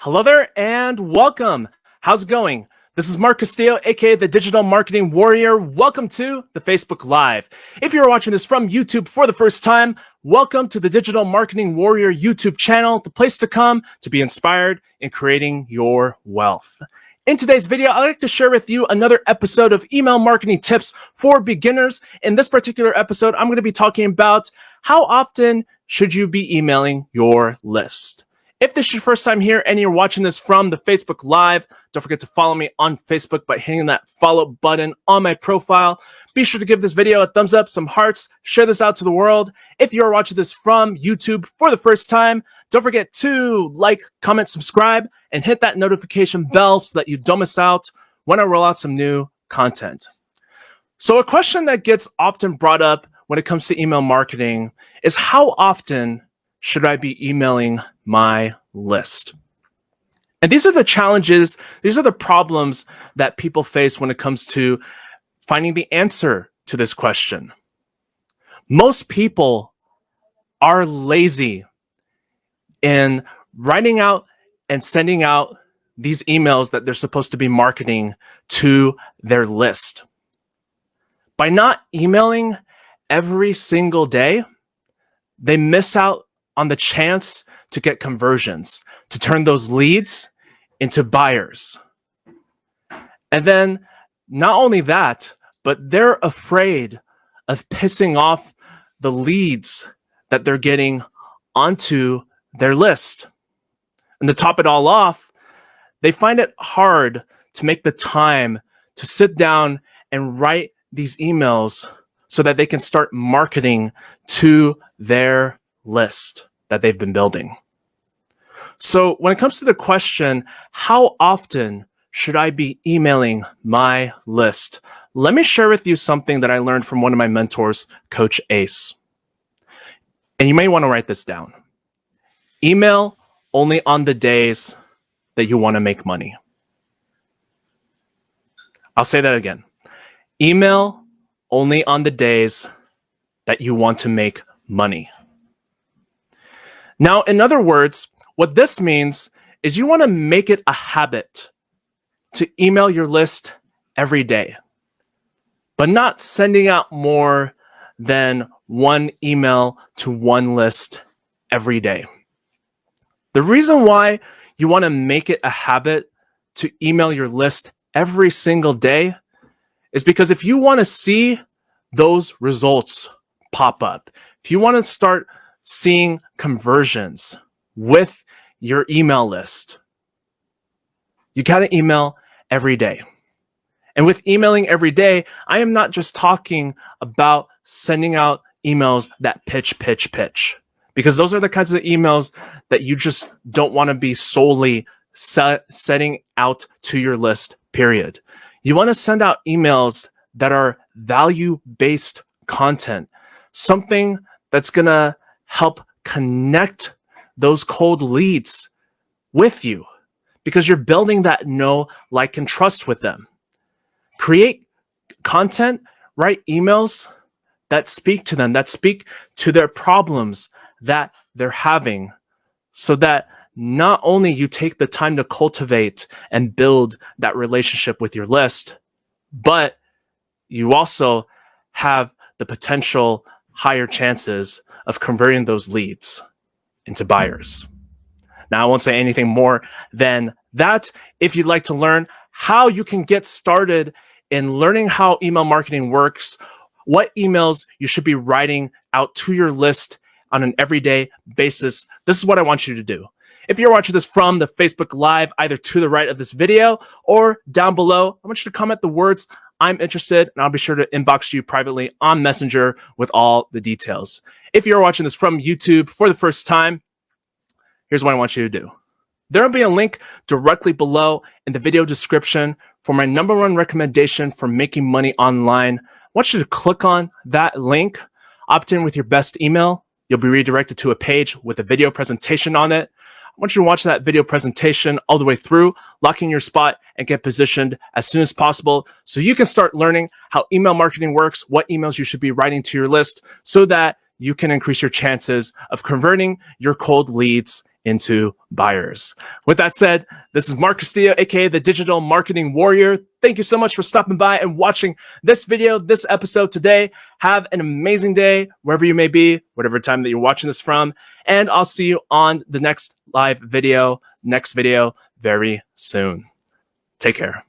Hello there and welcome. How's it going? This is Mark Castillo, aka the Digital Marketing Warrior. Welcome to the Facebook Live. If you're watching this from YouTube for the first time, welcome to the Digital Marketing Warrior YouTube channel, the place to come to be inspired in creating your wealth. In today's video, I'd like to share with you another episode of email marketing tips for beginners. In this particular episode, I'm going to be talking about how often should you be emailing your list. If this is your first time here and you're watching this from the Facebook Live, don't forget to follow me on Facebook by hitting that follow button on my profile. Be sure to give this video a thumbs up, some hearts, share this out to the world. If you're watching this from YouTube for the first time, don't forget to like, comment, subscribe, and hit that notification bell so that you don't miss out when I roll out some new content. So a question that gets often brought up when it comes to email marketing is how often should I be emailing my list? And these are the challenges, these are the problems that people face when it comes to finding the answer to this question. Most people are lazy in writing out and sending out these emails that they're supposed to be marketing to their list. By not emailing every single day, they miss out on the chance to get conversions, to turn those leads into buyers. And then not only that, but they're afraid of pissing off the leads that they're getting onto their list. And to top it all off, they find it hard to make the time to sit down and write these emails so that they can start marketing to their list that they've been building. So when it comes to the question, how often should I be emailing my list? Let me share with you something that I learned from one of my mentors, Coach Ace. And you may want to write this down. Email only on the days that you want to make money. I'll say that again. Email only on the days that you want to make money. Now, in other words, what this means is you want to make it a habit to email your list every day, but not sending out more than one email to one list every day. The reason why you want to make it a habit to email your list every single day is because if you want to see those results pop up, if you want to start seeing conversions with your email list, you got to email every day. And with emailing every day, I am not just talking about sending out emails that pitch, because those are the kinds of emails that you just don't want to be solely setting out to your list, period. You want to send out emails that are value-based content, something that's going to help connect those cold leads with you because you're building that know, like, and trust with them. Create content, write emails that speak to them, that speak to their problems that they're having, so that not only you take the time to cultivate and build that relationship with your list, but you also have the potential higher chances of converting those leads into buyers. Now, I won't say anything more than that. If you'd like to learn how you can get started in learning how email marketing works, what emails you should be writing out to your list on an everyday basis, this is what I want you to do. If you're watching this from the Facebook Live, either to the right of this video or down below, I want you to comment the words "I'm interested," and I'll be sure to inbox you privately on Messenger with all the details. If you're watching this from YouTube for the first time, here's what I want you to do. There will be a link directly below in the video description for my #1 recommendation for making money online. I want you to click on that link, opt in with your best email. You'll be redirected to a page with a video presentation on it. I want you to watch that video presentation all the way through, lock in your spot, and get positioned as soon as possible so you can start learning how email marketing works, what emails you should be writing to your list so that you can increase your chances of converting your cold leads into buyers. With that said, this is Mark Castillo, aka the Digital Marketing Warrior. Thank you so much for stopping by and watching this video, this episode today. Have an amazing day wherever you may be, whatever time that you're watching this from. And I'll see you on the next live video, very soon. Take care.